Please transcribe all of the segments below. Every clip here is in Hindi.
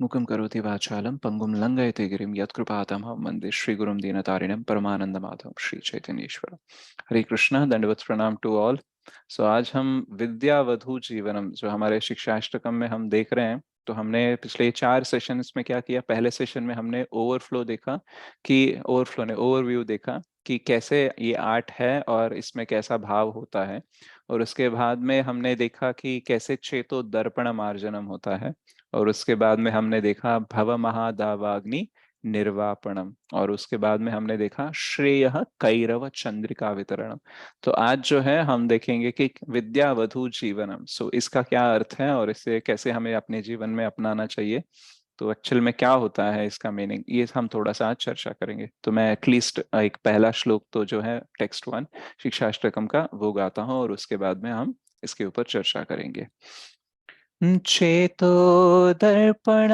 मुखं करोति वाचालं पंगुं लंघयते गिरिं यत्कृपातमहं वन्दे श्रीगुरुं दीनतारिणं परमानंदमाधवं श्री चैतन्येश्वरम्। हरे कृष्णा, दंडवत प्रणाम टू ऑल। सो आज हम विद्यावधू जीवनम जो हमारे शिक्षाष्टकम में हम देख रहे हैं। तो हमने पिछले 4 सेशंस में क्या किया, पहले सेशन में हमने ओवरफ्लो देखा कि ओवरफ्लो ने ओवरव्यू देखा कि कैसे ये आर्ट है और इसमें कैसा भाव होता है। और उसके बाद में हमने देखा कि कैसे चेतो दर्पण मार्जनम होता है। और उसके बाद में हमने देखा भव महादावाग्नि निर्वापणम। और उसके बाद में हमने देखा श्रेय कैरव चंद्रिका वितरणम। तो आज जो है हम देखेंगे कि विद्यावधू जीवनम, सो इसका क्या अर्थ है और इसे कैसे हमें अपने जीवन में अपनाना चाहिए। तो एक्चुअल में क्या होता है इसका मीनिंग, ये हम थोड़ा सा आज चर्चा करेंगे। तो मैं एटलीस्ट एक पहला श्लोक तो जो है टेक्स्ट 1 शिक्षाष्टकम का वो गाता हूँ और उसके बाद में हम इसके ऊपर चर्चा करेंगे। चेतो दर्पणमार्जनं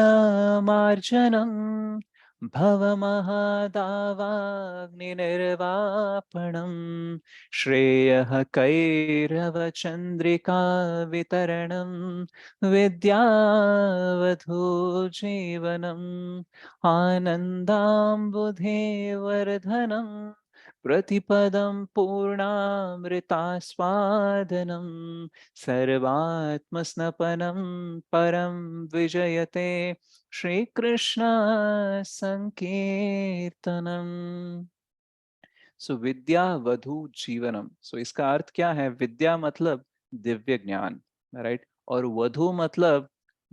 भवमहादावाग्निर्वापणं श्रेयः कैरवचन्द्रिका वितरणं विद्यावधू जीवनम् आनन्दाम्बुधेवर्धनम् प्रतिपदं पूर्णामृतास्वादनं सर्वात्मस्नपनं परं विजयते श्रीकृष्ण संकीर्तनम। सो विद्या वधु जीवनम, सो इसका अर्थ क्या है। विद्या मतलब दिव्य ज्ञान, राइट। और वधु मतलब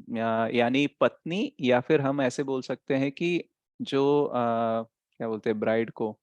यानी पत्नी, या फिर हम ऐसे बोल सकते हैं कि जो क्या बोलते हैं ब्राइड को,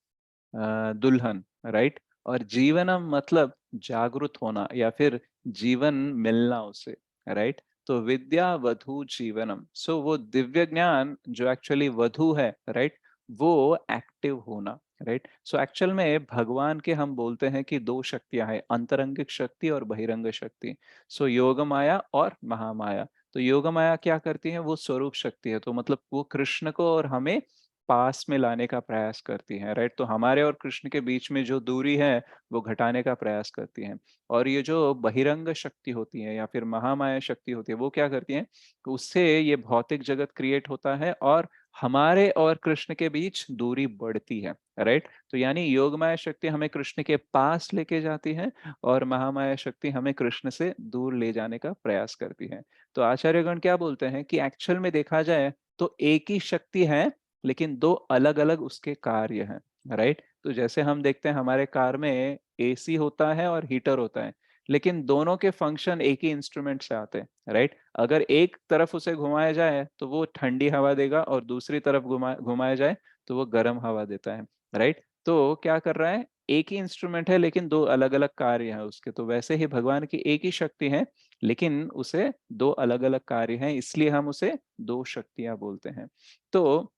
दुल्हन, राइट। और जीवनम मतलब जागृत होना या फिर जीवन मिलना उसे, राइट। तो विद्या वधु जीवनम, सो वो दिव्य ज्ञान जो एक्चुअली वधु है, राइट, वो एक्टिव होना, राइट। सो एक्चुअल में भगवान के हम बोलते हैं कि दो शक्तियां हैं, अंतरंगिक शक्ति और बहिरंग शक्ति। सो योग माया और महामाया। तो योग माया क्या करती है, वो स्वरूप शक्ति है, तो मतलब वो कृष्ण को और हमें पास में लाने का प्रयास करती है, राइट। तो हमारे और कृष्ण के बीच में जो दूरी है वो घटाने का प्रयास करती है। और ये जो बहिरंग शक्ति होती है या फिर महामाया शक्ति होती है, वो क्या करती है, तो उससे ये भौतिक जगत क्रिएट होता है और हमारे और कृष्ण के बीच दूरी बढ़ती है, राइट। तो यानी योगमाया शक्ति हमें कृष्ण के पास लेके जाती है और महामाया शक्ति हमें कृष्ण से दूर ले जाने का प्रयास करती है। तो आचार्यगण क्या बोलते हैं कि एक्चुअल में देखा जाए तो एक ही शक्ति है, लेकिन दो अलग अलग उसके कार्य हैं, राइट। तो जैसे हम देखते हैं हमारे कार में एसी होता है और हीटर होता है, लेकिन दोनों के फंक्शन एक ही इंस्ट्रूमेंट से आते हैं, राइट। अगर एक तरफ उसे घुमाया जाए तो वो ठंडी हवा देगा और दूसरी तरफ घुमाया जाए तो वो गर्म हवा देता है, राइट। तो क्या कर रहा है, एक ही इंस्ट्रूमेंट है लेकिन दो अलग अलग कार्य हैं उसके। तो वैसे ही भगवान की एक ही शक्ति है लेकिन उसे दो अलग अलग कार्य हैं, इसलिए हम उसे दो शक्तियां बोलते हैं। तो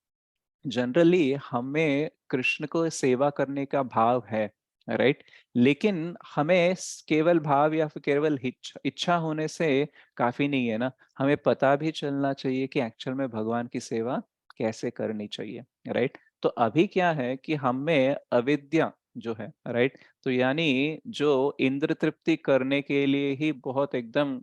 जनरली हमें कृष्ण को सेवा करने का भाव है, राइट। लेकिन हमें केवल भाव या फिर केवल इच्छा होने से काफी नहीं है ना, हमें पता भी चलना चाहिए कि एक्चुअल में भगवान की सेवा कैसे करनी चाहिए, राइट। तो अभी क्या है कि हम में अविद्या जो है, राइट, तो यानी जो इंद्र तृप्ति करने के लिए ही बहुत एकदम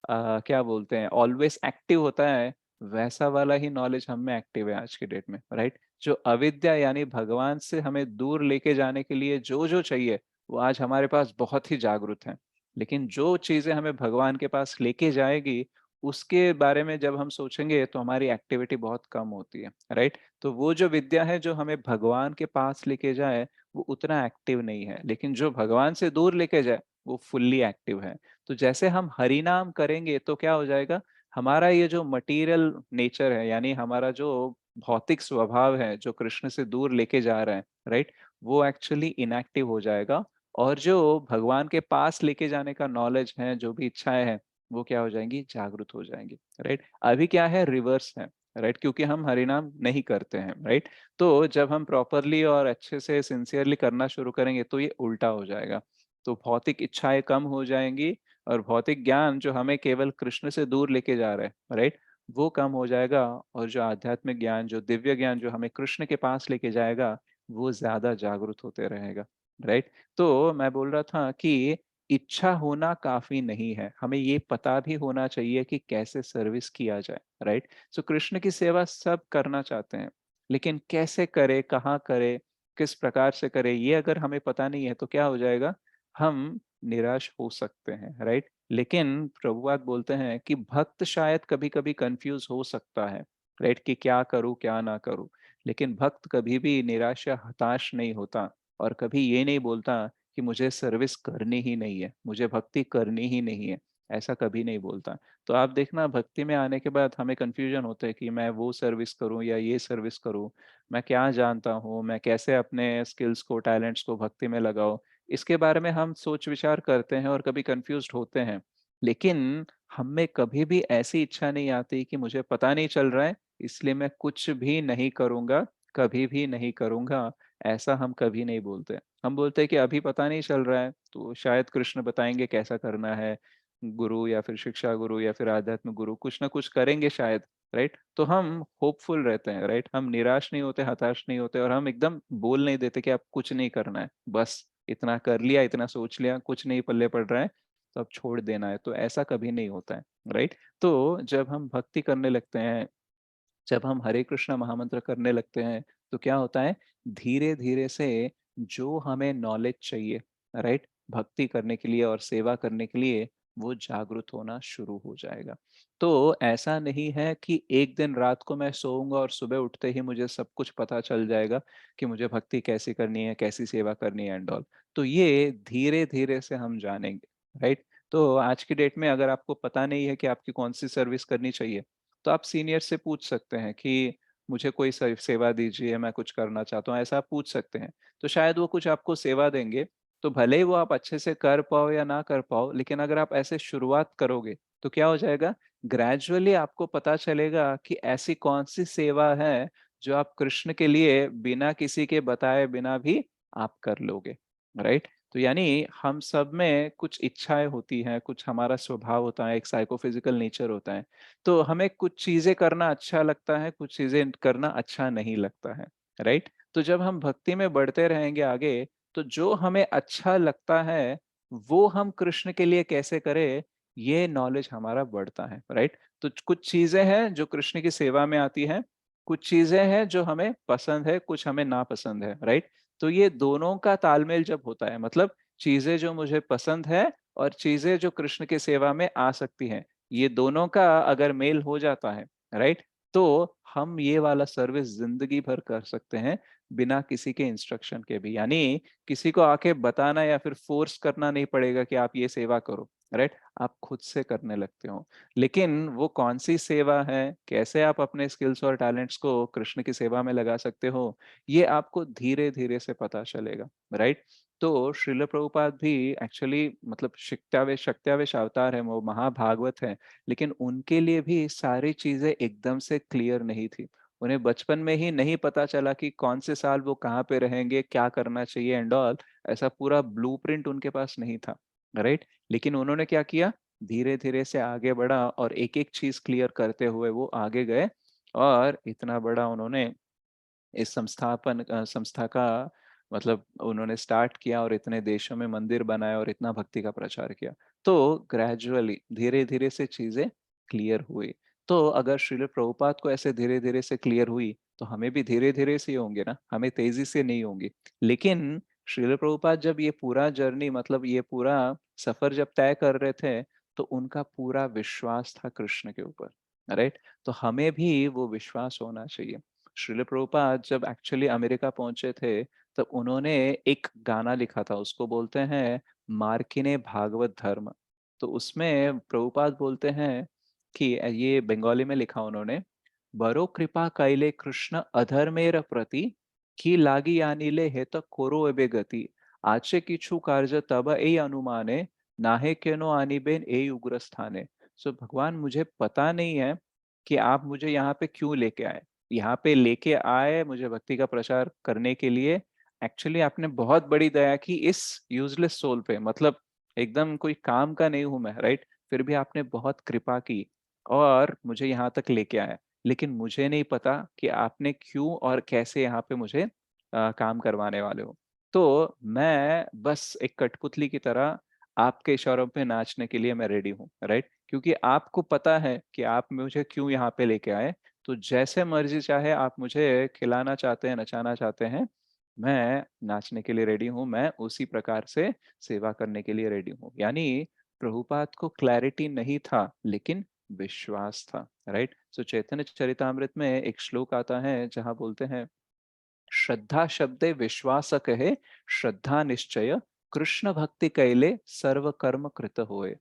क्या बोलते हैं ऑलवेज एक्टिव होता है, वैसा वाला ही नॉलेज हम में एक्टिव है आज के डेट में, राइट। जो अविद्या यानी भगवान से हमें दूर लेके जाने के लिए जो जो चाहिए वो आज हमारे पास बहुत ही जागरूक है। लेकिन जो चीजें हमें भगवान के पास लेके जाएगी उसके बारे में जब हम सोचेंगे तो हमारी एक्टिविटी बहुत कम होती है, राइट। तो वो जो विद्या है जो हमें भगवान के पास लेके जाए वो उतना एक्टिव नहीं है, लेकिन जो भगवान से दूर लेके जाए वो फुल्ली एक्टिव है। तो जैसे हम हरि नाम करेंगे तो क्या हो जाएगा, हमारा ये जो मटेरियल नेचर है यानी हमारा जो भौतिक स्वभाव है जो कृष्ण से दूर लेके जा रहा है, राइट, वो एक्चुअली इनएक्टिव हो जाएगा। और जो भगवान के पास लेके जाने का नॉलेज है, जो भी इच्छाएं हैं, वो क्या हो जाएंगी, जागृत हो जाएंगी, राइट। अभी क्या है, रिवर्स है, राइट, क्योंकि हम हरिनाम नहीं करते हैं, राइट। तो जब हम प्रॉपरली और अच्छे से सिंसियरली करना शुरू करेंगे तो ये उल्टा हो जाएगा। तो भौतिक इच्छाएं कम हो जाएंगी और भौतिक ज्ञान जो हमें केवल कृष्ण से दूर लेके जा रहा है, राइट, वो कम हो जाएगा। और जो आध्यात्मिक ज्ञान, जो दिव्य ज्ञान जो हमें कृष्ण के पास लेके जाएगा, वो ज्यादा जागरूक होते रहेगा, राइट। तो मैं बोल रहा था कि इच्छा होना काफी नहीं है, हमें ये पता भी होना चाहिए कि कैसे सर्विस किया जाए, राइट? सो कृष्ण की सेवा सब करना चाहते हैं, लेकिन कैसे करे, कहाँ करे, किस प्रकार से करे, ये अगर हमें पता नहीं है तो क्या हो जाएगा, हम निराश हो सकते हैं, राइट? लेकिन प्रभुपाद बोलते हैं कि भक्त शायद कभी कभी कंफ्यूज हो सकता है, राइट, कि क्या करूं क्या ना करूं, लेकिन भक्त कभी भी निराश या हताश नहीं होता, और कभी ये नहीं बोलता कि मुझे सर्विस करनी ही नहीं है, मुझे भक्ति करनी ही नहीं है, ऐसा कभी नहीं बोलता। तो आप देखना, भक्ति में आने के बाद हमें कंफ्यूजन होता है कि मैं वो सर्विस करूं या ये सर्विस करूं, मैं क्या जानता हूं, मैं कैसे अपने स्किल्स को, टैलेंट्स को भक्ति में लगाऊं, इसके बारे में हम सोच विचार करते हैं और कभी कंफ्यूज होते हैं। लेकिन हम में कभी भी ऐसी इच्छा नहीं आती कि मुझे पता नहीं चल रहा है इसलिए मैं कुछ भी नहीं करूंगा, कभी भी नहीं करूंगा, ऐसा हम कभी नहीं बोलते। हम बोलते हैं कि अभी पता नहीं चल रहा है तो शायद कृष्ण बताएंगे कैसा करना है, गुरु या फिर शिक्षा गुरु या फिर आध्यात्मिक गुरु कुछ ना कुछ करेंगे शायद, राइट? तो हम होपफुल रहते हैं, राइट? हम निराश नहीं होते, हताश नहीं होते, और हम एकदम बोल नहीं देते कि आप कुछ नहीं करना है, बस इतना कर लिया, इतना सोच लिया, कुछ नहीं पल्ले पड़ रहा है तो अब छोड़ देना है, तो ऐसा कभी नहीं होता है, राइट? तो जब हम भक्ति करने लगते हैं, जब हम हरे कृष्णा महामंत्र करने लगते हैं, तो क्या होता है, धीरे धीरे से जो हमें नॉलेज चाहिए, राइट, भक्ति करने के लिए और सेवा करने के लिए, वो जागृत होना शुरू हो जाएगा। तो ऐसा नहीं है कि एक दिन रात को मैं सोऊंगा और सुबह उठते ही मुझे सब कुछ पता चल जाएगा कि मुझे भक्ति कैसे करनी है, कैसी सेवा करनी है एंड ऑल। तो ये धीरे धीरे से हम जानेंगे, राइट? तो आज की डेट में अगर आपको पता नहीं है कि आपकी कौन सी सर्विस करनी चाहिए, तो आप सीनियर से पूछ सकते हैं कि मुझे कोई सेवा दीजिए, मैं कुछ करना चाहता हूँ, ऐसा आप पूछ सकते हैं। तो शायद वो कुछ आपको सेवा देंगे, तो भले ही वो आप अच्छे से कर पाओ या ना कर पाओ, लेकिन अगर आप ऐसे शुरुआत करोगे तो क्या हो जाएगा, ग्रेजुअली आपको पता चलेगा कि ऐसी कौन सी सेवा है जो आप कृष्ण के लिए बिना किसी के बताए बिना भी आप कर लोगे, राइट? तो यानी हम सब में कुछ इच्छाएं होती हैं, कुछ हमारा स्वभाव होता है, एक साइकोफिजिकल नेचर होता है। तो हमें कुछ चीजें करना अच्छा लगता है, कुछ चीजें करना अच्छा नहीं लगता है, राइट? तो जब हम भक्ति में बढ़ते रहेंगे आगे, तो जो हमें अच्छा लगता है वो हम कृष्ण के लिए कैसे करें, ये नॉलेज हमारा बढ़ता है, राइट? तो कुछ चीजें हैं जो कृष्ण की सेवा में आती हैं, कुछ चीजें हैं जो हमें पसंद है, कुछ हमें नापसंद है, राइट? तो ये दोनों का तालमेल जब होता है, मतलब चीजें जो मुझे पसंद है और चीजें जो कृष्ण की सेवा में आ सकती हैं, ये दोनों का अगर मेल हो जाता है, राइट, तो हम ये वाला सर्विस जिंदगी भर कर सकते हैं बिना किसी के इंस्ट्रक्शन के भी, यानी किसी को आके बताना या फिर फोर्स करना नहीं पड़ेगा कि आप ये सेवा करो, राइट? आप खुद से करने लगते हो। लेकिन वो कौन सी सेवा है, कैसे आप अपने स्किल्स और टैलेंट्स को कृष्ण की सेवा में लगा सकते हो, ये आपको धीरे धीरे से पता चलेगा, राइट? तो श्रील प्रभुपाद भी एक्चुअली मतलब शक्त्यावेश अवतार है, वो महाभागवत है, लेकिन उनके लिए भी सारी चीजें एकदम से क्लियर नहीं थी। उन्हें बचपन में ही नहीं पता चला कि कौन से साल वो कहाँ पे रहेंगे, क्या करना चाहिए एंड ऑल, ऐसा पूरा ब्लूप्रिंट उनके पास नहीं था, राइट? लेकिन उन्होंने क्या किया, धीरे धीरे से आगे बढ़ा और एक एक चीज क्लियर करते हुए वो आगे गए, और इतना बड़ा उन्होंने इस संस्था का मतलब उन्होंने स्टार्ट किया और इतने देशों में मंदिर बनाए और इतना भक्ति का प्रचार किया। तो ग्रेजुअली धीरे धीरे से चीजें क्लियर हुई। तो अगर श्रील प्रभुपाद को ऐसे धीरे धीरे से क्लियर हुई, तो हमें भी धीरे धीरे से ही होंगे ना, हमें तेजी से नहीं होंगी। लेकिन श्रील प्रभुपाद जब ये पूरा जर्नी, मतलब ये पूरा सफर जब तय कर रहे थे, तो उनका पूरा विश्वास था कृष्ण के ऊपर, राइट? तो हमें भी वो विश्वास होना चाहिए। श्रील प्रभुपाद जब एक्चुअली अमेरिका पहुंचे थे, तब उन्होंने एक गाना लिखा था, उसको बोलते हैं मार्किने भागवत धर्म। तो उसमें प्रभुपाद बोलते हैं कि ये बंगाली में लिखा उन्होंने, बरो कृपा कैले कृष्ण अधर्मेर प्रति की लागी आनिले हे तो कोरो एबे गति आचे किछु कार्य तब ए अनुमाने नाहे केनो आनिबेन ए उग्र स्थाने। सो भगवान, मुझे पता नहीं है कि आप मुझे यहाँ पे क्यों लेके आए, यहाँ पे लेके आए मुझे भक्ति का प्रचार करने के लिए। एक्चुअली आपने बहुत बड़ी दया की इस यूजलेस सोल पे, मतलब एकदम कोई काम का नहीं हूं मैं, राइट? फिर भी आपने बहुत कृपा की और मुझे यहाँ तक लेके आया। लेकिन मुझे नहीं पता कि आपने क्यों और कैसे यहाँ पे मुझे काम करवाने वाले हो। तो मैं बस एक कठपुतली की तरह आपके इशारों पे नाचने के लिए मैं रेडी हूँ, राइट? क्योंकि आपको पता है कि आप मुझे क्यों यहाँ पे लेके आए, तो जैसे मर्जी चाहे आप मुझे खिलाना चाहते हैं, नचाना चाहते हैं, मैं नाचने के लिए रेडी हूँ, मैं उसी प्रकार से सेवा करने के लिए रेडी हूँ। यानी प्रभुपाद को क्लैरिटी नहीं था, लेकिन विश्वास था, राइट? सो चैतन्य चरितामृत में एक श्लोक आता है जहाँ बोलते हैं, श्रद्धा शब्दे विश्वास कहे, श्रद्धा निश्चय कृष्ण भक्ति कैले सर्व कर्म कृत होए।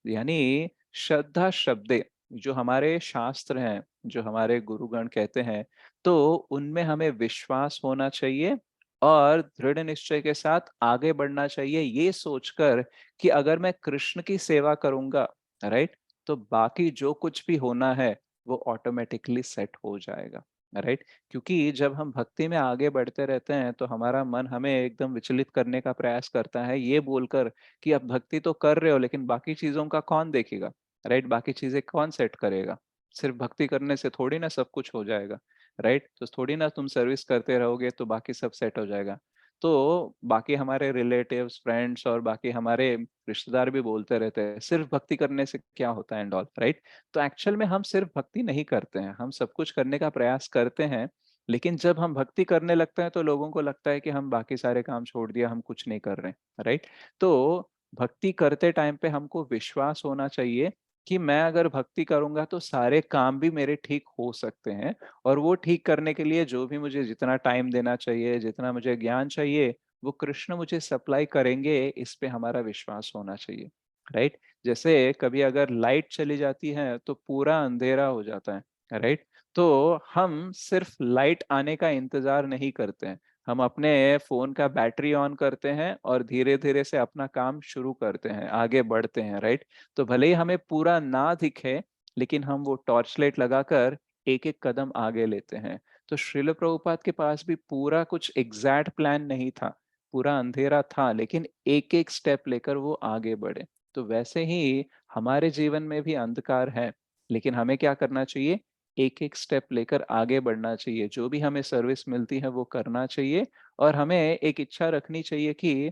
यानी श्रद्धा शब्दे, जो हमारे शास्त्र हैं, जो हमारे गुरुगण कहते हैं, तो उनमें हमें विश्वास होना चाहिए और दृढ़ निश्चय के साथ आगे बढ़ना चाहिए, ये सोचकर कि अगर मैं कृष्ण की सेवा करूंगा, राइट, तो बाकी जो कुछ भी होना है वो ऑटोमेटिकली सेट हो जाएगा, राइट? क्योंकि जब हम भक्ति में आगे बढ़ते रहते हैं तो हमारा मन हमें एकदम विचलित करने का प्रयास करता है, ये बोलकर कि अब भक्ति तो कर रहे हो लेकिन बाकी चीजों का कौन देखेगा, राइट? बाकी चीजें कौन सेट करेगा? सिर्फ भक्ति करने से थोड़ी ना सब कुछ हो जाएगा, राइट? तो थोड़ी ना तुम सर्विस करते रहोगे तो बाकी सब सेट हो जाएगा। तो बाकी हमारे रिलेटिव्स, फ्रेंड्स और बाकी हमारे रिश्तेदार भी बोलते रहते हैं, सिर्फ भक्ति करने से क्या होता है एंड ऑल, राइट? तो एक्चुअल में हम सिर्फ भक्ति नहीं करते हैं, हम सब कुछ करने का प्रयास करते हैं, लेकिन जब हम भक्ति करने लगते हैं तो लोगों को लगता है कि हम बाकी सारे काम छोड़ दिया, हम कुछ नहीं कर रहे हैं, राइट? तो भक्ति करते टाइम पे हमको विश्वास होना चाहिए कि मैं अगर भक्ति करूंगा तो सारे काम भी मेरे ठीक हो सकते हैं, और वो ठीक करने के लिए जो भी मुझे जितना टाइम देना चाहिए, जितना मुझे ज्ञान चाहिए, वो कृष्ण मुझे सप्लाई करेंगे, इस पे हमारा विश्वास होना चाहिए, राइट? जैसे कभी अगर लाइट चली जाती है तो पूरा अंधेरा हो जाता है, राइट? तो हम सिर्फ लाइट आने का इंतजार नहीं करते हैं, हम अपने फोन का बैटरी ऑन करते हैं और धीरे धीरे से अपना काम शुरू करते हैं, आगे बढ़ते हैं, राइट? तो भले ही हमें पूरा ना दिखे, लेकिन हम वो टॉर्च लाइट लगाकर एक एक कदम आगे लेते हैं। तो श्रील प्रभुपाद के पास भी पूरा कुछ एग्जैक्ट प्लान नहीं था, पूरा अंधेरा था, लेकिन एक एक स्टेप लेकर वो आगे बढ़े। तो वैसे ही हमारे जीवन में भी अंधकार है, लेकिन हमें क्या करना चाहिए? एक एक स्टेप लेकर आगे बढ़ना चाहिए, जो भी हमें सर्विस मिलती है वो करना चाहिए, और हमें एक इच्छा रखनी चाहिए कि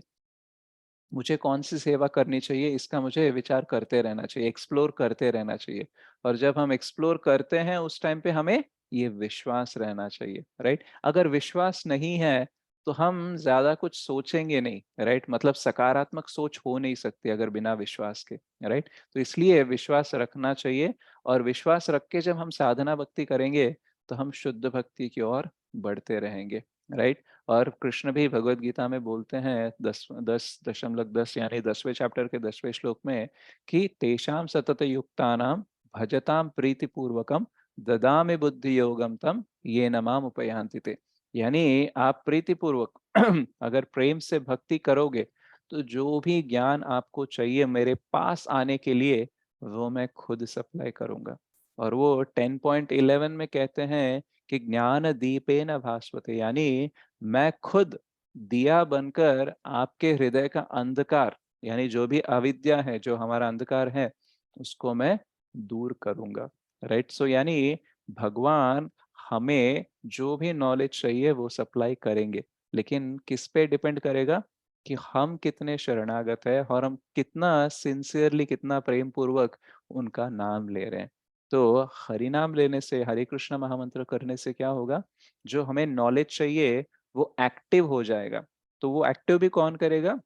मुझे कौन सी सेवा करनी चाहिए, इसका मुझे विचार करते रहना चाहिए, एक्सप्लोर करते रहना चाहिए। और जब हम एक्सप्लोर करते हैं उस टाइम पे हमें ये विश्वास रहना चाहिए, राइट? अगर विश्वास नहीं है तो हम ज्यादा कुछ सोचेंगे नहीं, राइट? मतलब सकारात्मक सोच हो नहीं सकती अगर बिना विश्वास के, राइट? तो इसलिए विश्वास रखना चाहिए, और विश्वास रख के जब हम साधना भक्ति करेंगे तो हम शुद्ध भक्ति की ओर बढ़ते रहेंगे, राइट? और कृष्ण भी भगवत गीता में बोलते हैं 10:10 यानी 10वें चैप्टर के 10वें श्लोक में कि तेषाम सतत युक्तानाम भजताम प्रीति पूर्वकम ददामि बुद्धि योगम तम ये नमाम उपयांति ते। यानी आप प्रीति पूर्वक अगर प्रेम से भक्ति करोगे तो जो भी ज्ञान आपको चाहिए मेरे पास आने के लिए, वो मैं खुद सप्लाई करूंगा। और वो 10.11 में कहते हैं कि ज्ञान दीपे न भास्वते, यानी मैं खुद दिया बनकर आपके हृदय का अंधकार, यानी जो भी अविद्या है, जो हमारा अंधकार है, उसको मैं दूर करूंगा, राइट? सो यानी भगवान हमें जो भी नॉलेज चाहिए वो सप्लाई करेंगे, लेकिन किस पे डिपेंड करेगा? कि हम कितने शरणागत है और हम कितना सिंसियरली, कितना प्रेम पूर्वक उनका नाम ले रहे हैं। तो हरि नाम लेने से, हरे कृष्ण महामंत्र करने से क्या होगा? जो हमें नॉलेज चाहिए वो एक्टिव हो जाएगा। तो वो एक्टिव भी कौन करेगा?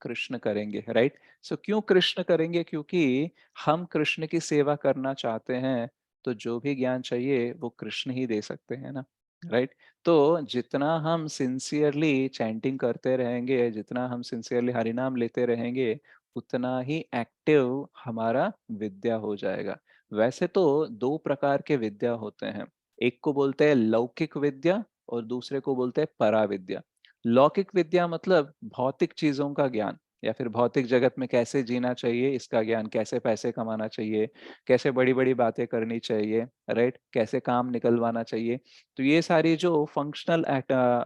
कृष्ण करेंगे, राइट? सो क्यों कृष्ण करेंगे? क्योंकि हम कृष्ण की सेवा करना चाहते हैं, तो जो भी ज्ञान चाहिए वो कृष्ण ही दे सकते हैं ना, राइट? तो जितना हम सिंसियरली चैंटिंग करते रहेंगे, जितना हम सिंसियरली हरि नाम लेते रहेंगे, उतना ही एक्टिव हमारा विद्या हो जाएगा। वैसे तो दो प्रकार के विद्या होते हैं, एक को बोलते हैं लौकिक विद्या और दूसरे को बोलते हैं परा विद्या। लौकिक विद्या मतलब भौतिक चीजों का ज्ञान, या फिर भौतिक जगत में कैसे जीना चाहिए इसका ज्ञान, कैसे पैसे कमाना चाहिए, कैसे बड़ी बड़ी बातें करनी चाहिए, राइट? कैसे काम निकलवाना चाहिए। तो ये सारी जो फंक्शनल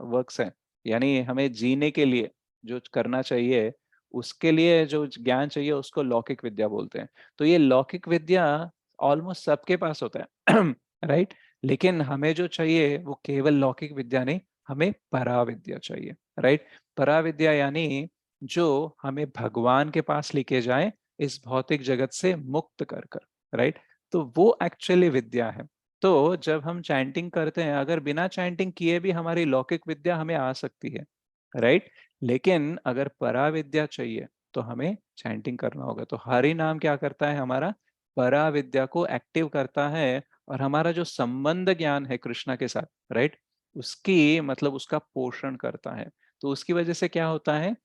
वर्क्स हैं, यानी हमें जीने के लिए जो करना चाहिए, उसके लिए जो ज्ञान चाहिए उसको लौकिक विद्या बोलते हैं। तो ये लौकिक विद्या ऑलमोस्ट सबके पास होता है राइट? लेकिन हमें जो चाहिए वो केवल लौकिक विद्या नहीं, हमें पराविद्या चाहिए, राइट? पराविद्या यानी जो हमें भगवान के पास लेके जाए इस भौतिक जगत से मुक्त कर कर, राइट? तो वो एक्चुअली विद्या है। तो जब हम चैंटिंग करते हैं, अगर बिना चैंटिंग किए भी हमारी लौकिक विद्या हमें आ सकती है, राइट? लेकिन अगर परा विद्या चाहिए तो हमें चैंटिंग करना होगा। तो हरि नाम क्या करता है, हमारा परा विद्या को एक्टिव करता है, और हमारा जो संबंध ज्ञान है कृष्णा के साथ, राइट, उसकी मतलब उसका पोषण करता है। तो उसकी वजह से क्या होता है,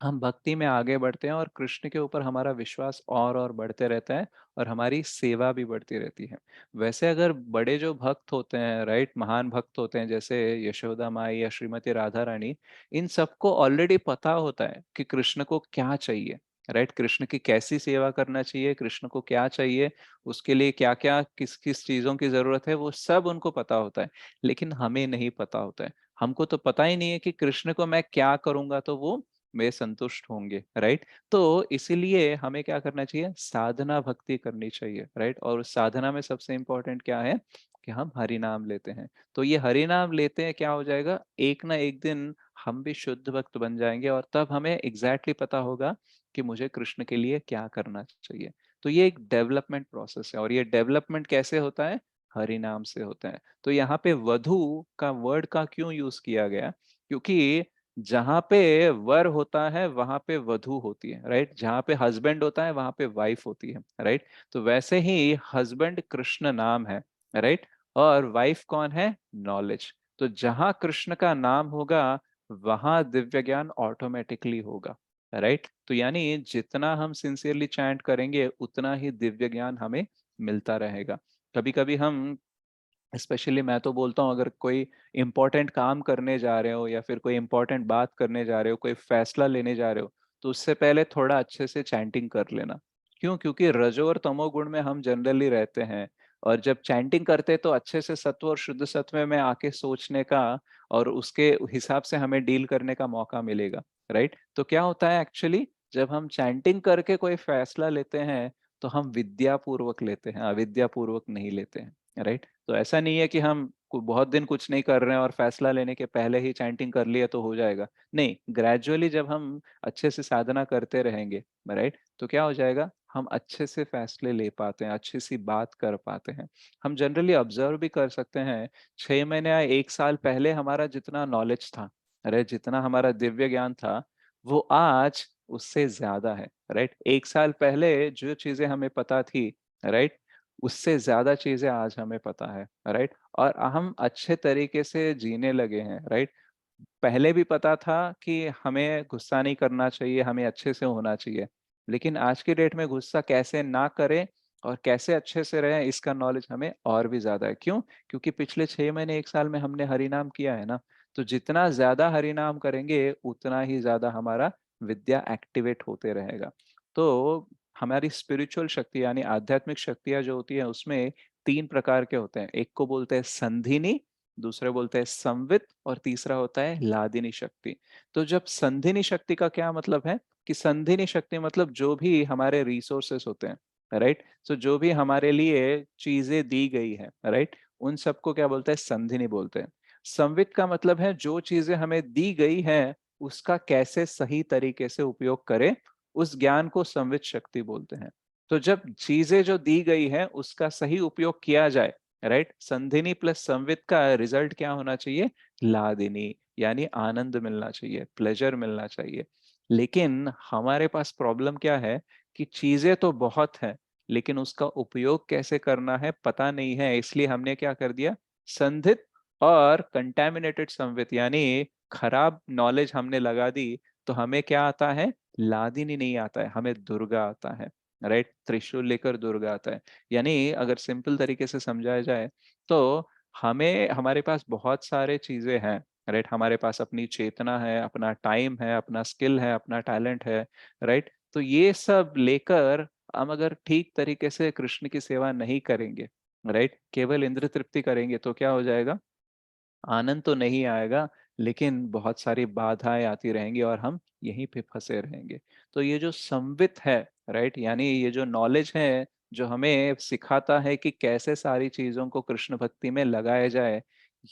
हम भक्ति में आगे बढ़ते हैं और कृष्ण के ऊपर हमारा विश्वास और बढ़ते रहता है, और हमारी सेवा भी बढ़ती रहती है। वैसे अगर बड़े जो भक्त होते हैं, राइट, महान भक्त होते हैं जैसे यशोदा माई या श्रीमती राधा रानी, इन सबको ऑलरेडी पता होता है कि कृष्ण को क्या चाहिए, राइट, कृष्ण की कैसी सेवा करना चाहिए, कृष्ण को क्या चाहिए, उसके लिए क्या क्या किस किस चीजों की जरूरत है, वो सब उनको पता होता है। लेकिन हमें नहीं पता होता है। हमको तो पता ही नहीं है कि कृष्ण को मैं क्या करूंगा तो वो वे संतुष्ट होंगे, राइट? तो इसीलिए हमें क्या करना चाहिए, साधना भक्ति करनी चाहिए, राइट? और उस साधना में सबसे इंपॉर्टेंट क्या है कि हम हरि नाम लेते हैं। तो ये हरि नाम लेते हैं, क्या हो जाएगा, एक ना एक दिन हम भी शुद्ध भक्त बन जाएंगे, और तब हमें एग्जैक्टली पता होगा कि मुझे कृष्ण के लिए क्या करना चाहिए। तो ये एक डेवलपमेंट प्रोसेस है, और ये डेवलपमेंट कैसे होता है, हरि नाम से होता है। तो यहाँ पे वधु का वर्ड का क्यों यूज किया गया, क्योंकि जहां पे वर होता है वहां पे वधु होती है, राइट? जहां पे हस्बैंड होता है वहां पे वाइफ होती है, राइट? तो वैसे ही हस्बैंड कृष्ण नाम है, राइट? और वाइफ कौन है, नॉलेज। तो जहां कृष्ण का नाम होगा वहां दिव्य ज्ञान ऑटोमेटिकली होगा, राइट? तो यानी जितना हम सिंसियरली चैंट करेंगे उतना ही दिव्य ज्ञान हमें मिलता रहेगा। कभी कभी हम, स्पेशली मैं तो बोलता हूँ, अगर कोई इंपॉर्टेंट काम करने जा रहे हो या फिर कोई इंपॉर्टेंट बात करने जा रहे हो, कोई फैसला लेने जा रहे हो, तो उससे पहले थोड़ा अच्छे से चैंटिंग कर लेना। क्यों? क्योंकि रजो और तमो गुण में हम जनरली रहते हैं, और जब चैंटिंग करते हैं तो अच्छे से सत्व और शुद्ध सत्व में आके सोचने का और उसके हिसाब से हमें डील करने का मौका मिलेगा, राइट? तो क्या होता है एक्चुअली, जब हम चैंटिंग करके कोई फैसला लेते हैं तो हम विद्या पूर्वक लेते हैं, अविद्या पूर्वक नहीं लेते हैं, राइट? तो ऐसा नहीं है कि हम बहुत दिन कुछ नहीं कर रहे हैं और फैसला लेने के पहले ही चैंटिंग कर लिया तो हो जाएगा। नहीं, ग्रेजुअली जब हम अच्छे से साधना करते रहेंगे, राइट, तो क्या हो जाएगा, हम अच्छे से फैसले ले पाते हैं, अच्छी सी बात कर पाते हैं। हम जनरली ऑब्जर्व भी कर सकते हैं, 6 महीने या 1 साल पहले हमारा जितना नॉलेज था, अरे जितना हमारा दिव्य ज्ञान था, वो आज उससे ज्यादा है, राइट? 1 साल पहले जो चीजें हमें पता थी, राइट, उससे ज्यादा चीजें आज हमें पता है, राइट? और हम अच्छे तरीके से जीने लगे हैं, राइट? पहले भी पता था कि हमें गुस्सा नहीं करना चाहिए, हमें अच्छे से होना चाहिए, लेकिन आज की डेट में गुस्सा कैसे ना करें और कैसे अच्छे से रहें, इसका नॉलेज हमें और भी ज्यादा है। क्यों? क्योंकि पिछले 6 महीने 1 साल में हमने हरिनाम किया है ना। तो जितना ज्यादा हरिनाम करेंगे उतना ही ज्यादा हमारा विद्या एक्टिवेट होते रहेगा। तो हमारी स्पिरिचुअल शक्ति यानी आध्यात्मिक शक्तियां जो होती है उसमें 3 प्रकार के होते हैं। एक को बोलते हैं संधिनी, दूसरे बोलते हैं संवित, और तीसरा होता है लादिनी शक्ति। तो जब संधिनी शक्ति का क्या मतलब है, कि संधिनी शक्ति मतलब जो भी हमारे रिसोर्सेस होते हैं, राइट, तो जो भी हमारे लिए चीजें दी गई है, राइट, उन सबको क्या बोलते हैं, संधिनी बोलते हैं। संवित का मतलब है जो चीजें हमें दी गई है उसका कैसे सही तरीके से उपयोग करें, उस ज्ञान को संवित शक्ति बोलते हैं। तो जब चीजें जो दी गई है उसका सही उपयोग किया जाए, राइट, संधिनी प्लस संवित का रिजल्ट क्या होना चाहिए, लादिनी, यानी आनंद मिलना चाहिए, प्लेजर मिलना चाहिए। लेकिन हमारे पास प्रॉब्लम क्या है, कि चीजें तो बहुत है लेकिन उसका उपयोग कैसे करना है पता नहीं है, इसलिए हमने क्या कर दिया, संधित और कंटेमिनेटेड संवित, यानी खराब नॉलेज हमने लगा दी। तो हमें क्या आता है, लादिनी नहीं आता है, हमें दुर्गा आता है, राइट? त्रिशूल लेकर दुर्गा आता है। यानी अगर सिंपल तरीके से समझाया जाए तो हमें, हमारे पास बहुत सारे चीजें हैं, राइट, हमारे पास अपनी चेतना है, अपना टाइम है, अपना स्किल है, अपना टैलेंट है, राइट? तो ये सब लेकर हम अगर ठीक तरीके से कृष्ण की सेवा नहीं करेंगे, राइट, केवल इंद्र तृप्ति करेंगे तो क्या हो जाएगा, आनंद तो नहीं आएगा, लेकिन बहुत सारी बाधाएं आती रहेंगी और हम यहीं पे फंसे रहेंगे। तो ये जो संवित है, राइट, यानी ये जो नॉलेज है जो हमें सिखाता है कि कैसे सारी चीजों को कृष्ण भक्ति में लगाया जाए,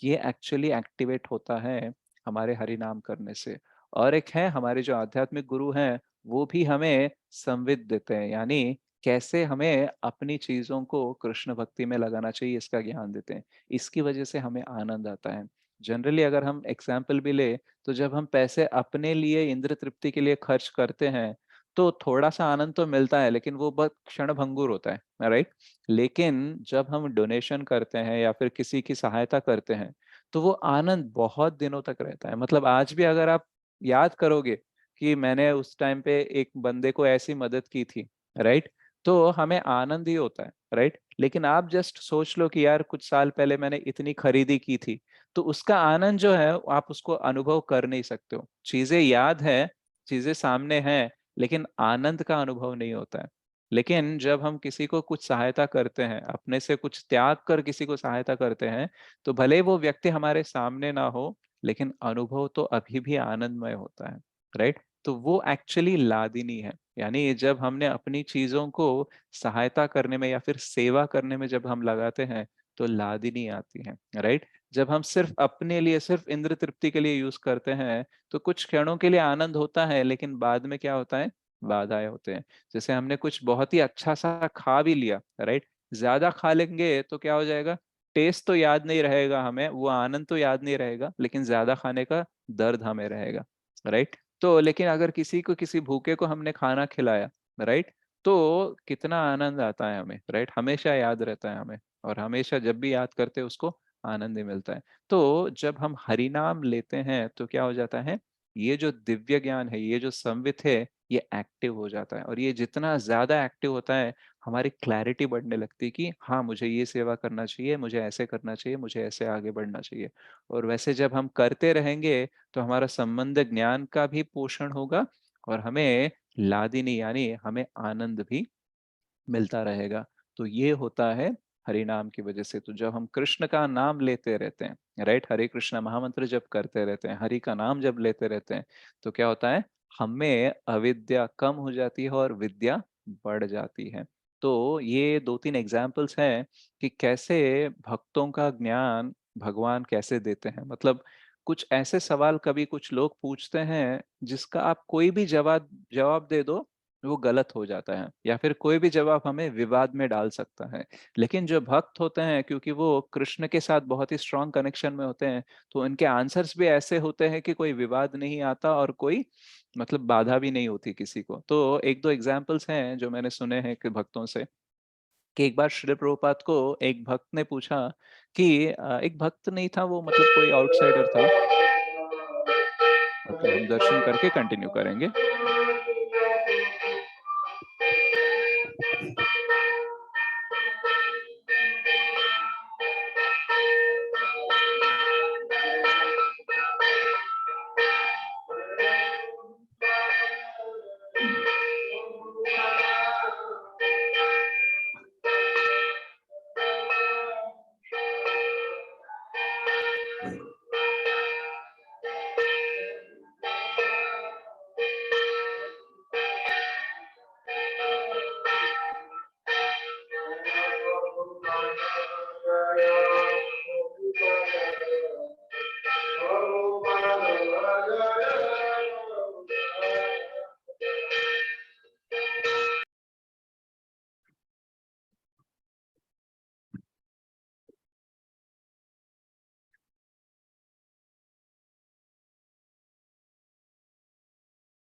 ये एक्चुअली एक्टिवेट होता है हमारे हरि नाम करने से। और एक है हमारे जो आध्यात्मिक गुरु हैं, वो भी हमें संविद देते हैं, यानी कैसे हमें अपनी चीजों को कृष्ण भक्ति में लगाना चाहिए इसका ज्ञान देते हैं। इसकी वजह से हमें आनंद आता है। जनरली अगर हम एग्जाम्पल भी ले, तो जब हम पैसे अपने लिए इंद्र तृप्ति के लिए खर्च करते हैं, तो थोड़ा सा आनंद तो मिलता है, लेकिन वो बहुत क्षण भंगुर होता है, राइट। लेकिन जब हम डोनेशन करते हैं या फिर किसी की सहायता करते हैं, तो वो आनंद बहुत दिनों तक रहता है। मतलब आज भी अगर आप याद करोगे कि मैंने उस टाइम पे एक बंदे को ऐसी मदद की थी, राइट, तो हमें आनंद ही होता है, राइट। लेकिन आप जस्ट सोच लो कि यार कुछ साल पहले मैंने इतनी खरीदी की थी, तो उसका आनंद जो है आप उसको अनुभव कर नहीं सकते हो। चीजें याद है, चीजें सामने हैं, लेकिन आनंद का अनुभव नहीं होता है। लेकिन जब हम किसी को कुछ सहायता करते हैं, अपने से कुछ त्याग कर किसी को सहायता करते हैं, तो भले वो व्यक्ति हमारे सामने ना हो, लेकिन अनुभव तो अभी भी आनंदमय होता है, राइट। तो वो एक्चुअली लादिनी है। यानी जब हमने अपनी चीजों को सहायता करने में या फिर सेवा करने में जब हम लगाते हैं, तो लादिनी आती है, राइट। जब हम सिर्फ अपने लिए, सिर्फ इंद्र तृप्ति के लिए यूज करते हैं, तो कुछ क्षणों के लिए आनंद होता है, लेकिन बाद में क्या होता है, बाधाएं होते हैं। जैसे हमने कुछ बहुत ही अच्छा सा खा भी लिया, राइट, ज्यादा खा लेंगे तो क्या हो जाएगा, टेस्ट तो याद नहीं रहेगा हमें, वो आनंद तो याद नहीं रहेगा, लेकिन ज्यादा खाने का दर्द हमें रहेगा, राइट। तो लेकिन अगर किसी को, किसी भूखे को हमने खाना खिलाया, राइट, तो कितना आनंद आता है हमें, राइट, हमेशा याद रहता है हमें, और हमेशा जब भी याद करते हैं उसको आनंद ही मिलता है। तो जब हम हरि नाम लेते हैं तो क्या हो जाता है, ये जो दिव्य ज्ञान है, ये जो संवित है, ये एक्टिव हो जाता है। और ये जितना ज्यादा एक्टिव होता है, हमारी क्लैरिटी बढ़ने लगती है कि हाँ, मुझे ये सेवा करना चाहिए, मुझे ऐसे करना चाहिए, मुझे ऐसे आगे बढ़ना चाहिए। और वैसे जब हम करते रहेंगे, तो हमारा संबंध ज्ञान का भी पोषण होगा, और हमें लादिनी यानी हमें आनंद भी मिलता रहेगा। तो ये होता है हरि नाम की वजह से। तो जब हम कृष्ण का नाम लेते रहते हैं, राइट, हरे कृष्ण महामंत्र जब करते रहते हैं, हरि का नाम जब लेते रहते हैं, तो क्या होता है, हमें अविद्या कम हो जाती है और विद्या बढ़ जाती है। तो ये दो तीन एग्जाम्पल्स हैं कि कैसे भक्तों का ज्ञान भगवान कैसे देते हैं। मतलब कुछ ऐसे सवाल कभी कुछ लोग पूछते हैं जिसका आप कोई भी जवाब जवाब दे दो, वो गलत हो जाता है, या फिर कोई भी जवाब हमें विवाद में डाल सकता है। लेकिन जो भक्त होते हैं, क्योंकि वो कृष्ण के साथ बहुत ही स्ट्रांग कनेक्शन में होते हैं, तो उनके आंसर्स भी ऐसे होते हैं कि कोई विवाद नहीं आता, और कोई मतलब बाधा भी नहीं होती किसी को। तो एक दो एग्जाम्पल्स हैं जो मैंने सुने हैं कि भक्तों से, कि एक बार श्री प्रभुपाद को एक भक्त ने पूछा कि एक भक्त नहीं था वो, मतलब कोई आउटसाइडर था। ओके, हम दर्शन करके कंटिन्यू करेंगे।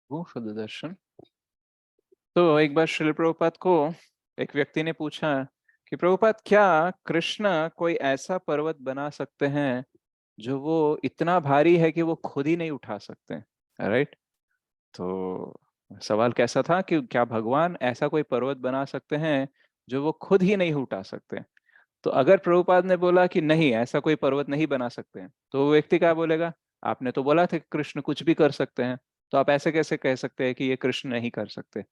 वो शुद्ध दर्शन। तो एक बार श्रील प्रभुपाद को एक व्यक्ति ने पूछा कि प्रभुपाद, क्या कृष्ण कोई ऐसा पर्वत बना सकते हैं जो वो इतना भारी है कि वो खुद ही नहीं उठा सकते, राइट। तो सवाल कैसा था कि क्या भगवान ऐसा कोई पर्वत बना सकते हैं जो वो खुद ही नहीं उठा सकते। तो अगर प्रभुपाद ने बोला कि नहीं, ऐसा कोई पर्वत नहीं बना सकते हैं, तो वो व्यक्ति क्या बोलेगा, आपने तो बोला था कि कृष्ण कुछ भी कर सकते हैं, तो आप ऐसे कैसे कह सकते हैं कि ये कृष्ण नहीं कर सकते।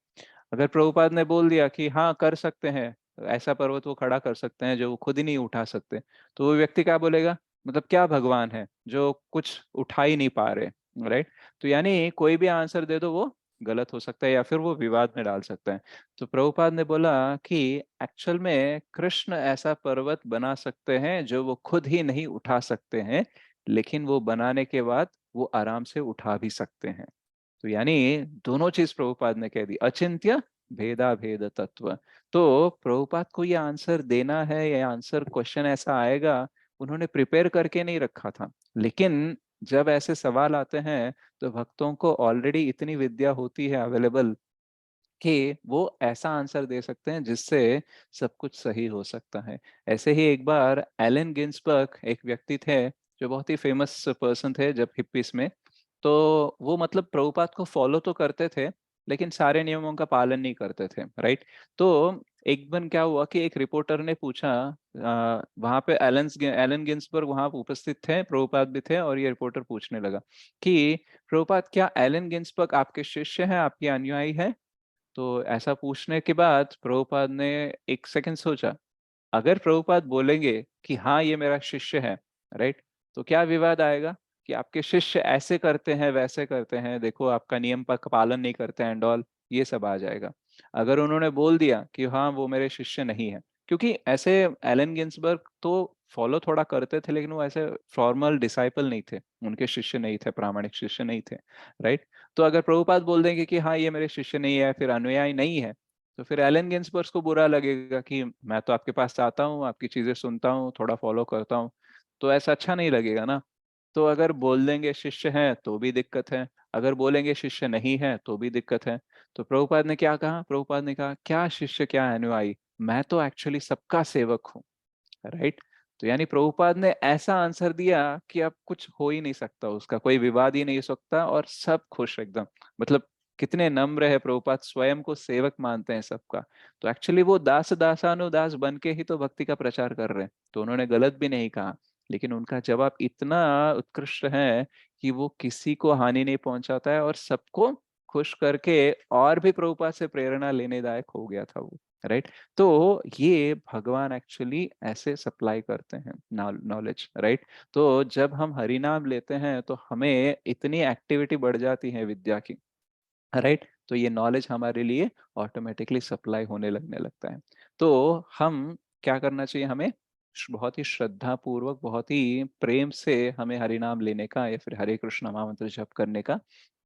अगर प्रभुपाद ने बोल दिया कि हाँ कर सकते हैं, ऐसा पर्वत वो खड़ा कर सकते हैं जो वो खुद ही नहीं उठा सकते, तो वो व्यक्ति क्या बोलेगा, मतलब क्या भगवान है जो कुछ उठा ही नहीं पा रहे, राइट। तो यानी कोई भी आंसर दे दो वो गलत हो सकता है, या फिर वो विवाद में डाल सकता है। तो प्रभुपाद ने बोला कि एक्चुअल में कृष्ण ऐसा पर्वत बना सकते हैं जो वो खुद ही नहीं उठा सकते हैं, लेकिन वो बनाने के बाद वो आराम से उठा भी सकते हैं। तो यानी दोनों चीज प्रभुपाद ने कह दी, अचिंत्य भेदा भेद तत्व। तो प्रभुपाद को ये आंसर देना है, या आंसर क्वेश्चन ऐसा आएगा, उन्होंने प्रिपेयर करके नहीं रखा था। लेकिन जब ऐसे सवाल आते हैं तो भक्तों को ऑलरेडी इतनी विद्या होती है अवेलेबल कि वो ऐसा आंसर दे सकते हैं जिससे सब कुछ सही हो सकता है। ऐसे ही एक बार एलन गिन्सबर्ग एक व्यक्ति थे जो बहुत ही फेमस पर्सन थे जब हिप्पीस में। तो वो मतलब प्रभुपाद को फॉलो तो करते थे लेकिन सारे नियमों का पालन नहीं करते थे, राइट। तो एक दिन क्या हुआ कि एक रिपोर्टर ने पूछा, वहां पे एलन गिन्सबर्ग वहां उपस्थित थे, प्रभुपाद भी थे, और ये रिपोर्टर पूछने लगा कि प्रभुपाद क्या एलन गिन्सबर्ग आपके शिष्य हैं, आपके अनुयायी है? तो ऐसा पूछने के बाद प्रभुपाद ने एक सेकंड सोचा, अगर प्रभुपाद बोलेंगे कि हाँ ये मेरा शिष्य है, राइट, तो क्या विवाद आएगा कि आपके शिष्य ऐसे करते हैं वैसे करते हैं, देखो आपका नियम का पालन नहीं करते हैं एंड ऑल, ये सब आ जाएगा। अगर उन्होंने बोल दिया कि हाँ वो मेरे शिष्य नहीं है, क्योंकि ऐसे एलन गिन्सबर्ग तो फॉलो थोड़ा करते थे लेकिन वो ऐसे फॉर्मल डिसाइपल नहीं थे, उनके शिष्य नहीं थे, प्रामाणिक शिष्य नहीं थे, राइट। तो अगर प्रभुपाद बोल देंगे कि हाँ ये मेरे शिष्य नहीं है, फिर अनुयायी नहीं है, तो फिर एलन गिन्सबर्ग को बुरा लगेगा कि मैं तो आपके पास आता हूँ, आपकी चीजें सुनता हूँ, थोड़ा फॉलो करता हूँ, तो ऐसा अच्छा नहीं लगेगा ना। तो अगर बोल देंगे शिष्य है तो भी दिक्कत है, अगर बोलेंगे शिष्य नहीं है तो भी दिक्कत है। तो प्रभुपाद ने क्या कहा, प्रभुपाद ने कहा क्या शिष्य क्या अनुयायी, मैं तो एक्चुअली सबका सेवक हूँ, राइट। तो यानी प्रभुपाद ने ऐसा आंसर दिया कि अब कुछ हो ही नहीं सकता, उसका कोई विवाद ही नहीं हो सकता और सब खुश एकदम। मतलब कितने नम्र है प्रभुपाद, स्वयं को सेवक मानते हैं सबका। तो एक्चुअली वो दास दासानुदास बन के ही तो भक्ति का प्रचार कर रहे हैं, तो उन्होंने गलत भी नहीं कहा। लेकिन उनका जवाब इतना उत्कृष्ट है कि वो किसी को हानि नहीं पहुंचाता है और सबको खुश करके और भी प्रभुपाद से प्रेरणा लेने लायक हो गया था वो, राइट। तो ये भगवान एक्चुअली ऐसे सप्लाई करते हैं नॉलेज, राइट। तो जब हम हरि नाम लेते हैं तो हमें इतनी एक्टिविटी बढ़ जाती है विद्या की, राइट। तो ये नॉलेज हमारे लिए ऑटोमेटिकली सप्लाई होने लगने लगता है। तो हम क्या करना चाहिए, हमें बहुत ही श्रद्धा पूर्वक, बहुत ही प्रेम से हमें हरि नाम लेने का या फिर हरे कृष्ण महामंत्र जप करने का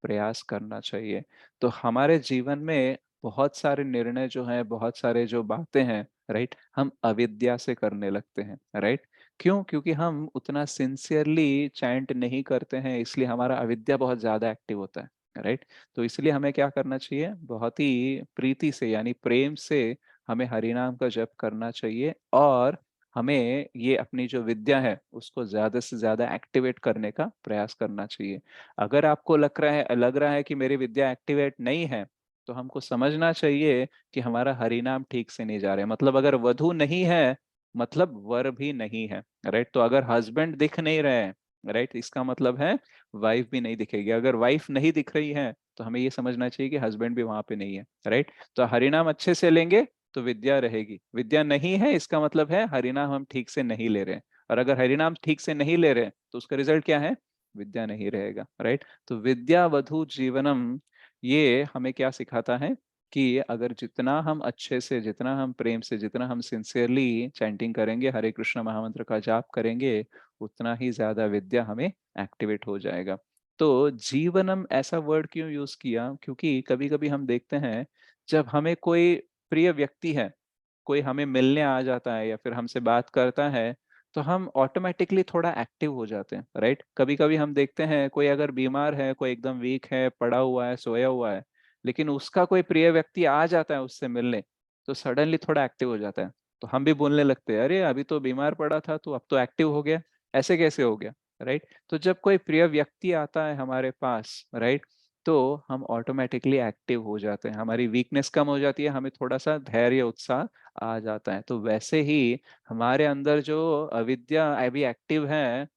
प्रयास करना चाहिए। तो हमारे जीवन में बहुत सारे निर्णय जो हैं, बहुत सारे जो बातें हैं, राइट, हम अविद्या से करने लगते हैं, राइट। क्यों? क्योंकि हम उतना सिंसियरली चैंट नहीं करते हैं, इसलिए हमारा अविद्या बहुत ज्यादा एक्टिव होता है, राइट। तो इसलिए हमें क्या करना चाहिए, बहुत ही प्रीति से यानी प्रेम से हमें हरि नाम का जप करना चाहिए, और हमें ये अपनी जो विद्या है उसको ज्यादा से ज्यादा एक्टिवेट करने का प्रयास करना चाहिए। अगर आपको लग रहा है कि मेरी विद्या एक्टिवेट नहीं है, तो हमको समझना चाहिए कि हमारा हरि नाम ठीक से नहीं जा रहा है। मतलब अगर वधु नहीं है, मतलब वर भी नहीं है, राइट। तो अगर हस्बैंड दिख नहीं रहे हैं, राइट, इसका मतलब है वाइफ भी नहीं दिखेगी। अगर वाइफ नहीं दिख रही है तो हमें ये समझना चाहिए कि हस्बैंड भी वहां पे नहीं है, राइट। तो हरिनाम अच्छे से लेंगे तो विद्या रहेगी, विद्या नहीं है इसका मतलब है हरिनाम हम ठीक से नहीं ले रहे हैं। और अगर हरिनाम ठीक से नहीं ले रहे हैं तो उसका रिजल्ट क्या है, विद्या नहीं रहेगा, राइट। तो विद्या वधु जीवनम, ये हमें क्या सिखाता है कि अगर जितना हम अच्छे से, जितना हम प्रेम से, जितना हम सिंसियरली चैंटिंग करेंगे, हरे कृष्ण महामंत्र का जाप करेंगे, उतना ही ज्यादा विद्या हमें एक्टिवेट हो जाएगा। तो जीवनम ऐसा वर्ड क्यों यूज किया, क्योंकि कभी कभी हम देखते हैं जब हमें कोई प्रिय व्यक्ति है, कोई हमें मिलने आ जाता है या फिर हमसे बात करता है, तो हम ऑटोमेटिकली थोड़ा एक्टिव हो जाते हैं, राइट। कभी कभी हम देखते हैं कोई अगर बीमार है, कोई एकदम वीक है, पड़ा हुआ है, सोया हुआ है, लेकिन उसका कोई प्रिय व्यक्ति आ जाता है उससे मिलने, तो सडनली थोड़ा एक्टिव हो जाता है। तो हम भी बोलने लगते हैं, अरे अभी तो बीमार पड़ा था तो अब तो एक्टिव हो गया, ऐसे कैसे हो गया, राइट। तो जब कोई प्रिय व्यक्ति आता है हमारे पास, राइट, तो हम ऑटोमेटिकली एक्टिव हो जाते हैं, हमारी वीकनेस कम हो जाती है, हमें थोड़ा सा धैर्य उत्साह आ जाता है। तो वैसे ही हमारे अंदर जो अविद्या अभी एक्टिव है,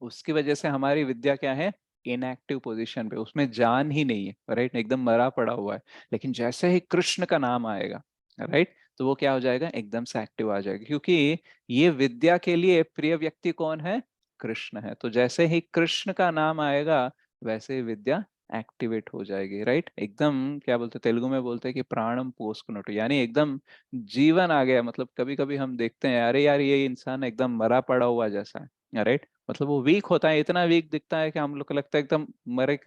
उसकी वजह से हमारी विद्या क्या है, इनएक्टिव पोजीशन पे, उसमें जान ही नहीं है, राइट, एकदम मरा पड़ा हुआ है। लेकिन जैसे ही कृष्ण का नाम आएगा, राइट, तो वो क्या हो जाएगा, एकदम से एक्टिव आ जाएगा, क्योंकि ये विद्या के लिए प्रिय व्यक्ति कौन है, कृष्ण है। तो जैसे ही कृष्ण का नाम आएगा, वैसे ही विद्या एक्टिवेट हो जाएगी, राइट। एकदम क्या बोलते हैं, तेलुगु में बोलते हैं कि प्राणम पोस्कनोटु, यानी एकदम जीवन आ गया। मतलब कभी कभी हम देखते हैं, अरे यार ये इंसान एकदम मरा पड़ा हुआ जैसा है, राइट, मतलब वो वीक होता है, इतना वीक दिखता है कि हम लोग को लगता है एकदम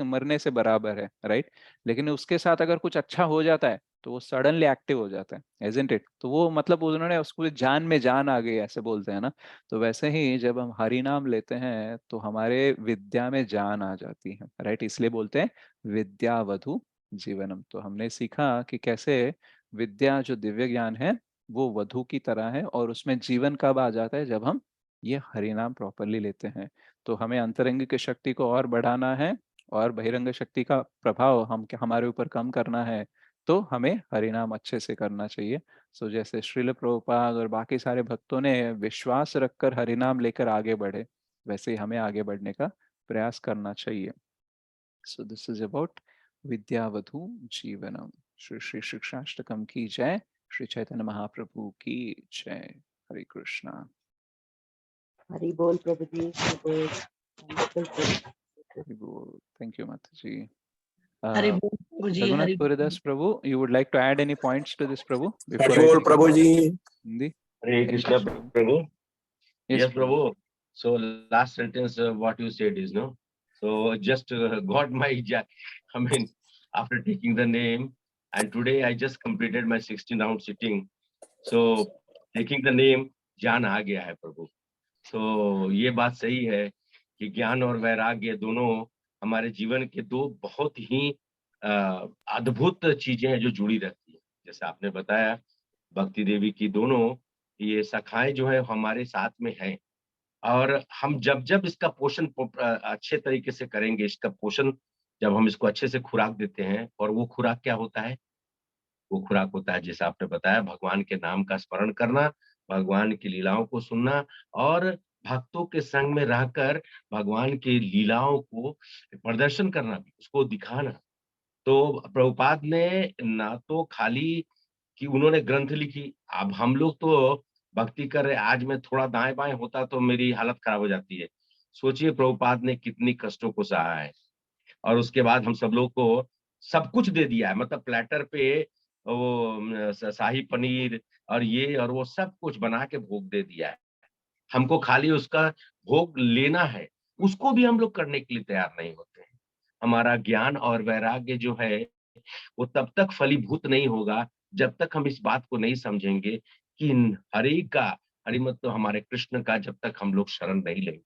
मरने से बराबर है, राइट। लेकिन उसके साथ अगर कुछ अच्छा हो जाता है तो वो सडनली एक्टिव हो जाता है, इजंट इट? तो वो मतलब उन्होंने उसको जान में जान आ गई, ऐसे बोलते हैं ना। तो वैसे ही जब हम हरि नाम लेते हैं तो हमारे विद्या में जान आ जाती है, राइट। इसलिए बोलते हैं विद्यावधु जीवनम। तो हमने सीखा कि कैसे विद्या जो दिव्य ज्ञान है वो वधु की तरह है, और उसमें जीवन कब आ जाता है, जब हम ये हरि नाम प्रॉपरली लेते हैं। तो हमें अंतरंग की शक्ति को और बढ़ाना है, और बहिरंग शक्ति का प्रभाव हमारे ऊपर कम करना है, तो हमें हरि नाम अच्छे से करना चाहिए। सो जैसे श्रील प्रभुपाद और बाकी सारे भक्तों ने विश्वास रखकर हरि नाम लेकर आगे बढ़े, वैसे ही हमें आगे बढ़ने का प्रयास करना चाहिए। सो दिस इज अबाउट विद्यावधु जीवनम। श्री श्री शिक्षाष्टकम की जय। श्री चैतन्य महाप्रभु की जय। हरे कृष्णा। हरि बोल प्रभु जी, हरि बोल। Wonderful Prabhu. Thank you, Mataji. Hari Uh, बोल प्रभु जी, Raghunath हरि बोल। Puridas Prabhu, you would like to add any points to this, Prabhu, before I बोल take Prabhu over? Ji. Hindi? Hare Yes, Krishna Prabhu. Prabhu. Yes, Yes, Prabhu. Prabhu. So last sentence, what you said is no. So just got my, I mean, after taking the name, and today I just completed my 16 round sitting. So taking the name, ज्ञान आ गया है प्रभु। तो ये बात सही है कि ज्ञान और वैराग्य दोनों हमारे जीवन के दो बहुत ही अद्भुत चीजें हैं जो जुड़ी रहती है। जैसे आपने बताया, भक्ति देवी की दोनों ये सखाएं जो है हमारे साथ में हैं, और हम जब जब इसका पोषण अच्छे तरीके से करेंगे, इसका पोषण जब हम इसको अच्छे से खुराक देते हैं, और वो खुराक क्या होता है? वो खुराक होता है जैसे आपने बताया, भगवान के नाम का स्मरण करना, भगवान की लीलाओं को सुनना, और भक्तों के संग में रहकर भगवान की लीलाओं को प्रदर्शन करना भी, उसको दिखाना। तो प्रभुपाद ने ना तो खाली कि उन्होंने ग्रंथ लिखी, अब हम लोग तो भक्ति कर रहे, आज मैं थोड़ा दाएँ-बाएँ होता तो मेरी हालत खराब हो जाती है। सोचिए प्रभुपाद ने कितनी कष्टों को सहा है, और उसके बाद हम सब लोग को सब कुछ दे दिया है, मतलब प्लेटर पे वो शाही पनीर और ये और वो सब कुछ बना के भोग दे दिया है। हमको खाली उसका भोग लेना है, उसको भी हम लोग करने के लिए तैयार नहीं होते हैं। हमारा ज्ञान और वैराग्य जो है वो तब तक फलीभूत नहीं होगा जब तक हम इस बात को नहीं समझेंगे कि हरि का, हरि मतलब हमारे कृष्ण का, जब तक हम लोग शरण नहीं लेंगे।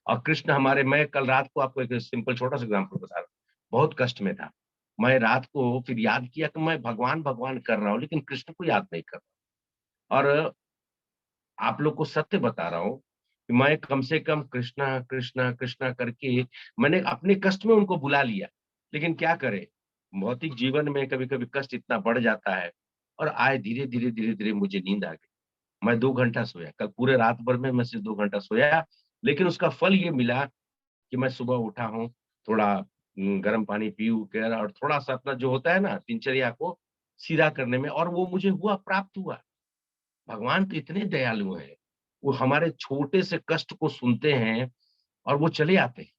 और कृष्ण हमारे, मैं कल रात को आपको एक सिंपल छोटा सा एग्जांपल बता रहा हूँ। बहुत कष्ट में था, मैं रात को फिर याद किया कि मैं भगवान भगवान कर रहा हूँ लेकिन कृष्ण को याद नहीं कर रहा। और आप लोग को सत्य बता रहा हूँ कि मैं कम से कम कृष्णा कृष्णा कृष्णा करके मैंने अपने कष्ट में उनको बुला लिया। लेकिन क्या करें, भौतिक जीवन में कभी कभी कष्ट इतना बढ़ जाता है, और आए धीरे धीरे धीरे धीरे मुझे नींद आ गई। मैं 2 घंटा सोया, कल पूरे रात भर में मैं सिर्फ 2 घंटा सोया, लेकिन उसका फल ये मिला कि मैं सुबह उठा हूँ, थोड़ा गर्म पानी पी कर, और थोड़ा सा अपना जो होता है ना दिनचर्या को सीधा करने में, और वो मुझे हुआ, प्राप्त हुआ। भगवान तो इतने दयालु हैं, वो हमारे छोटे से कष्ट को सुनते हैं और वो चले आते हैं।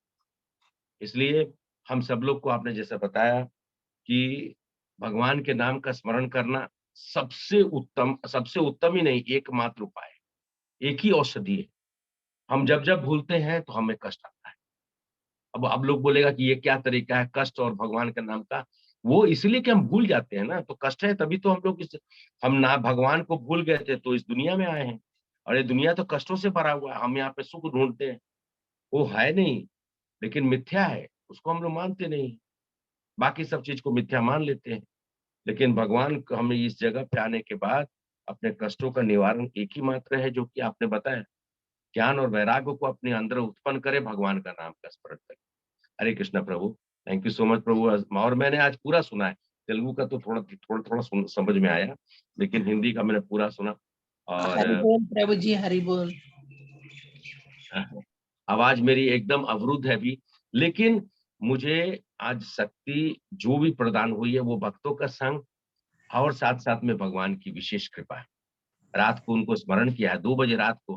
इसलिए हम सब लोग को आपने जैसा बताया कि भगवान के नाम का स्मरण करना सबसे उत्तम ही नहीं, एकमात्र उपाय है, एक ही औषधि है। हम जब जब भूलते हैं तो हमें कष्ट आता है। अब लोग बोलेगा कि ये क्या तरीका है कष्ट और भगवान के नाम का? वो इसलिए कि हम भूल जाते हैं ना, तो कष्ट है तभी तो हम लोग हम ना भगवान को भूल गए थे तो इस दुनिया में आए हैं, और ये दुनिया तो कष्टों से भरा हुआ है। हम यहाँ पे सुख ढूंढते हैं, वो है नहीं, लेकिन मिथ्या है, उसको हम लोग मानते नहीं। बाकी सब चीज को मिथ्या मान लेते हैं, लेकिन भगवान को हमें इस जगह पे आने के बाद अपने कष्टों का निवारण एक ही मात्र है, जो कि आपने बताया, ज्ञान और वैराग्य को अपने अंदर उत्पन्न करे, भगवान का नाम का स्मरण करे। हरे कृष्णा प्रभु। थैंक यू सो मच प्रभु। और मैंने आज पूरा सुना है, तेलुगु का तो थोड़ा थोड़ा थोड़ा समझ में आया, लेकिन हिंदी का मैंने पूरा सुना। और हरि बोल प्रभु जी, हरि बोल। आवाज मेरी एकदम अवरुद्ध है अभी, लेकिन मुझे आज शक्ति जो भी प्रदान हुई है वो भक्तों का संग, और साथ साथ में भगवान की विशेष कृपा है। रात को उनको स्मरण किया है 2 बजे रात को,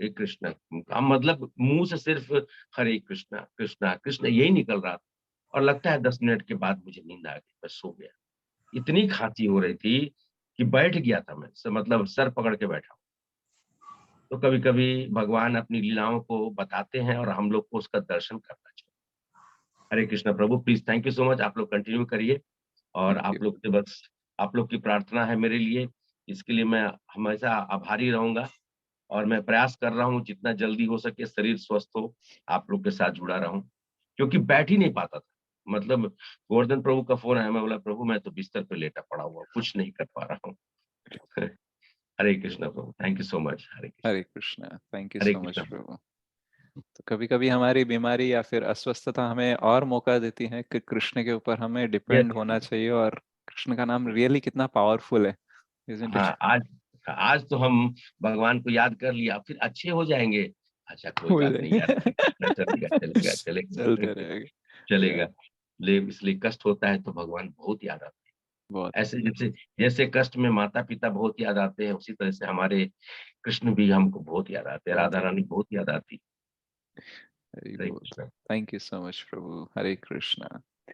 हे कृष्ण, हम मतलब मुंह से सिर्फ हरे कृष्णा कृष्णा कृष्ण यही निकल रहा था, और लगता है 10 मिनट के बाद मुझे नींद आ गई, मैं सो गया। इतनी खांसी हो रही थी कि बैठ गया था मैं, मतलब सर पकड़ के बैठा। तो कभी कभी भगवान अपनी लीलाओं को बताते हैं और हम लोग को उसका दर्शन करना चाहिए। हरे कृष्णा प्रभु, please thank you so much, आप लोग कंटिन्यू करिए। और थैंक यू। आप लोग से बस आप लोग की प्रार्थना है मेरे लिए, इसके लिए मैं हमेशा आभारी रहूंगा। और मैं प्रयास कर रहा हूँ जितना जल्दी हो सके शरीर स्वस्थ हो, आप लोग के साथ जुड़ा रहूं, क्योंकि बैठ ही नहीं पाता था। मतलब गोवर्धन प्रभु का फोन आया, मैं बोला प्रभु मैं तो बिस्तर पे लेटा पड़ा हुआ, कुछ नहीं कर पा रहा हूँ। हरे कृष्णा प्रभु, thank you so much. Hare Krishna, thank you Hare so much Krishna. प्रभु। तो कभी कभी हमारी बीमारी या फिर अस्वस्थता हमें और मौका देती है कि कृष्ण के ऊपर हमें डिपेंड यस। होना चाहिए, और कृष्ण का नाम रियली कितना पावरफुल है, isn't it? हाँ, आज आज तो हम भगवान को याद कर लिया, फिर अच्छे हो जाएंगे। अच्छा कोई भूल बात नहीं यार, जाएंगे। चलेगा चलेगा चलते चलेगा। रहेगा। चलेगा। Yeah, ले इसलिए कष्ट होता है तो भगवान बहुत याद आते बहुत। हैं। ऐसे जैसे जैसे कष्ट में माता पिता बहुत याद आते हैं, उसी तरह से हमारे कृष्ण भी हमको बहुत याद आते हैं, बहुत राधा है। रानी बहुत याद आती है। हरि हरे बोल। Krishna. Thank you so much Prabhu. Hare Krishna.